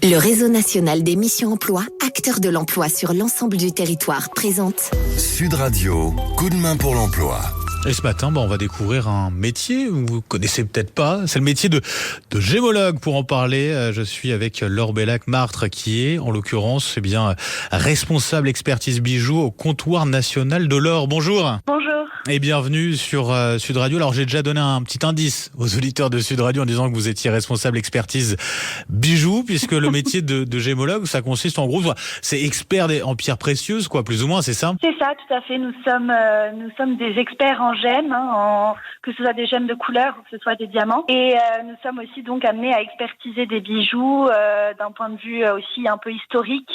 Le réseau national des missions emploi, acteur de l'emploi sur l'ensemble du territoire, présente Sud Radio, coup de main pour l'emploi. Et ce matin, on va découvrir un métier que vous connaissez peut-être pas. C'est le métier de gémologue. Pour en parler, je suis avec Laure Bellac-Martre, qui est, en l'occurrence, responsable expertise bijoux au comptoir national de l'or. Bonjour. Bonjour. Et bienvenue sur Sud Radio. Alors, j'ai déjà donné un petit indice aux auditeurs de Sud Radio en disant que vous étiez responsable expertise bijoux, puisque le métier de gémologue, ça consiste en gros, c'est expert en pierres précieuses, quoi, plus ou moins, c'est ça? C'est ça, tout à fait. Nous sommes des experts en gemmes, que ce soit des gemmes de couleur ou que ce soit des diamants. Et nous sommes aussi donc amenés à expertiser des bijoux d'un point de vue aussi un peu historique.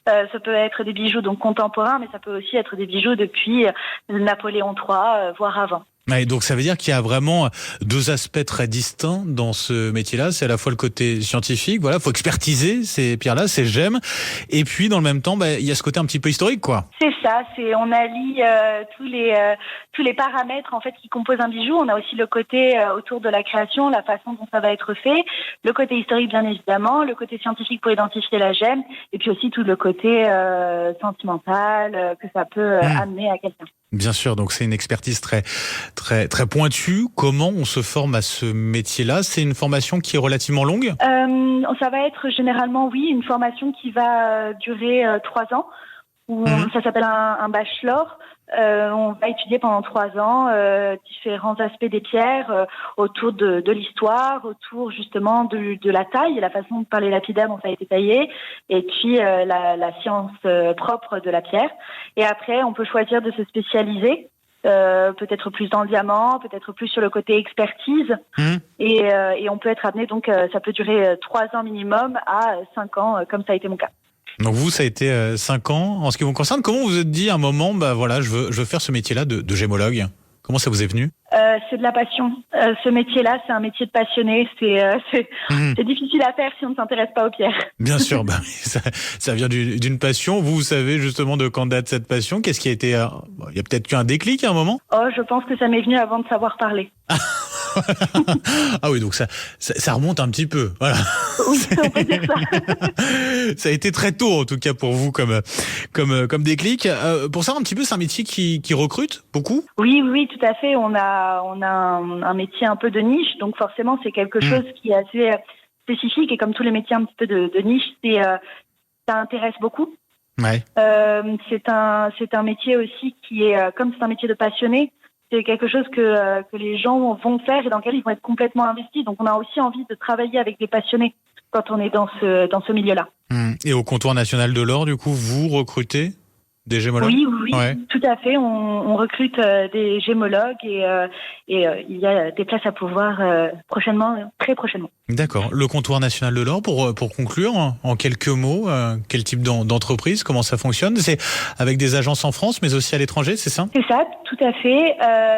Ça peut être des bijoux donc contemporains, mais ça peut aussi être des bijoux depuis Napoléon III, voire avant. Et donc ça veut dire qu'il y a vraiment deux aspects très distincts dans ce métier-là. C'est à la fois le côté scientifique, voilà, faut expertiser ces pierres-là, ces gemmes, et puis dans le même temps, il y a ce côté un petit peu historique, quoi. C'est ça, on allie tous les paramètres en fait qui composent un bijou. On a aussi le côté autour de la création, la façon dont ça va être fait, le côté historique bien évidemment, le côté scientifique pour identifier la gemme, et puis aussi tout le côté sentimental que ça peut amener à quelqu'un. Bien sûr, donc c'est une expertise très pointue. Comment on se forme à ce métier-là? C'est une formation qui est relativement longue? Ça va être généralement, oui, une formation qui va durer 3 ans. Ça s'appelle un bachelor. On va étudier pendant 3 ans différents aspects des pierres autour de l'histoire, autour justement de la taille et la façon de parler lapidaire dont ça a été taillé, et puis la science propre de la pierre. Et après, on peut choisir de se spécialiser, peut-être plus dans le diamant, peut-être plus sur le côté expertise. Et on peut être amené, donc ça peut durer 3 ans minimum à 5 ans, comme ça a été mon cas. Donc vous, ça a été 5 ans. En ce qui vous concerne, comment vous vous êtes dit à un moment, je veux faire ce métier-là de gémologue? Comment ça vous est venu? C'est de la passion. Ce métier-là, c'est un métier de passionné. C'est difficile à faire si on ne s'intéresse pas aux pierres. Bien sûr, ça vient d'une passion. Vous savez justement de quand date cette passion? Qu'est-ce qui a été... il y a peut-être eu un déclic à un moment? Je pense que ça m'est venu avant de savoir parler. Ah oui, donc ça remonte un petit peu. Voilà. Oui, on peut dire ça. Ça a été très tôt, en tout cas, pour vous, comme déclic. Pour ça, un petit peu, c'est un métier qui recrute beaucoup? Oui, tout à fait. On a un métier un peu de niche, donc forcément, c'est quelque chose qui est assez spécifique, et comme tous les métiers un petit peu de niche, ça intéresse beaucoup. Ouais. C'est un métier aussi qui est, comme c'est un métier de passionné, c'est quelque chose que les gens vont faire et dans lequel ils vont être complètement investis. Donc on a aussi envie de travailler avec des passionnés quand on est dans ce milieu-là. Et au comptoir national de l'or, du coup, vous recrutez des gémologues? Oui, ouais. Tout à fait. On recrute des gémologues et il y a des places à pouvoir très prochainement. D'accord. Le comptoir national de l'or, pour conclure, en quelques mots, quel type d'entreprise, comment ça fonctionne? C'est avec des agences en France, mais aussi à l'étranger, c'est ça? C'est ça, tout à fait.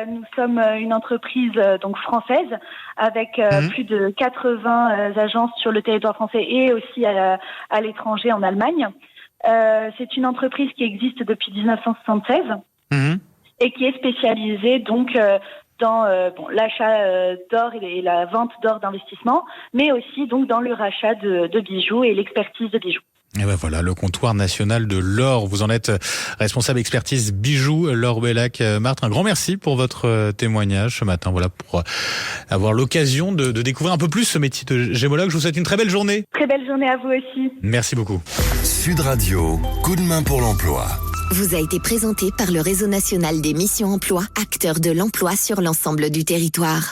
Nous sommes une entreprise donc française avec plus de 80 agences sur le territoire français et aussi à l'étranger en Allemagne. C'est une entreprise qui existe depuis 1976 et qui est spécialisée donc dans l'achat d'or et la vente d'or d'investissement, mais aussi donc dans le rachat de bijoux et l'expertise de bijoux. Et voilà, le comptoir national de l'or. Vous en êtes responsable expertise bijoux, Laure Bellac-Martre. Un grand merci pour votre témoignage ce matin. Voilà, pour avoir l'occasion de découvrir un peu plus ce métier de gémologue. Je vous souhaite une très belle journée. Très belle journée à vous aussi. Merci beaucoup. Sud Radio, coup de main pour l'emploi. Vous a été présenté par le réseau national des missions emploi, acteur de l'emploi sur l'ensemble du territoire.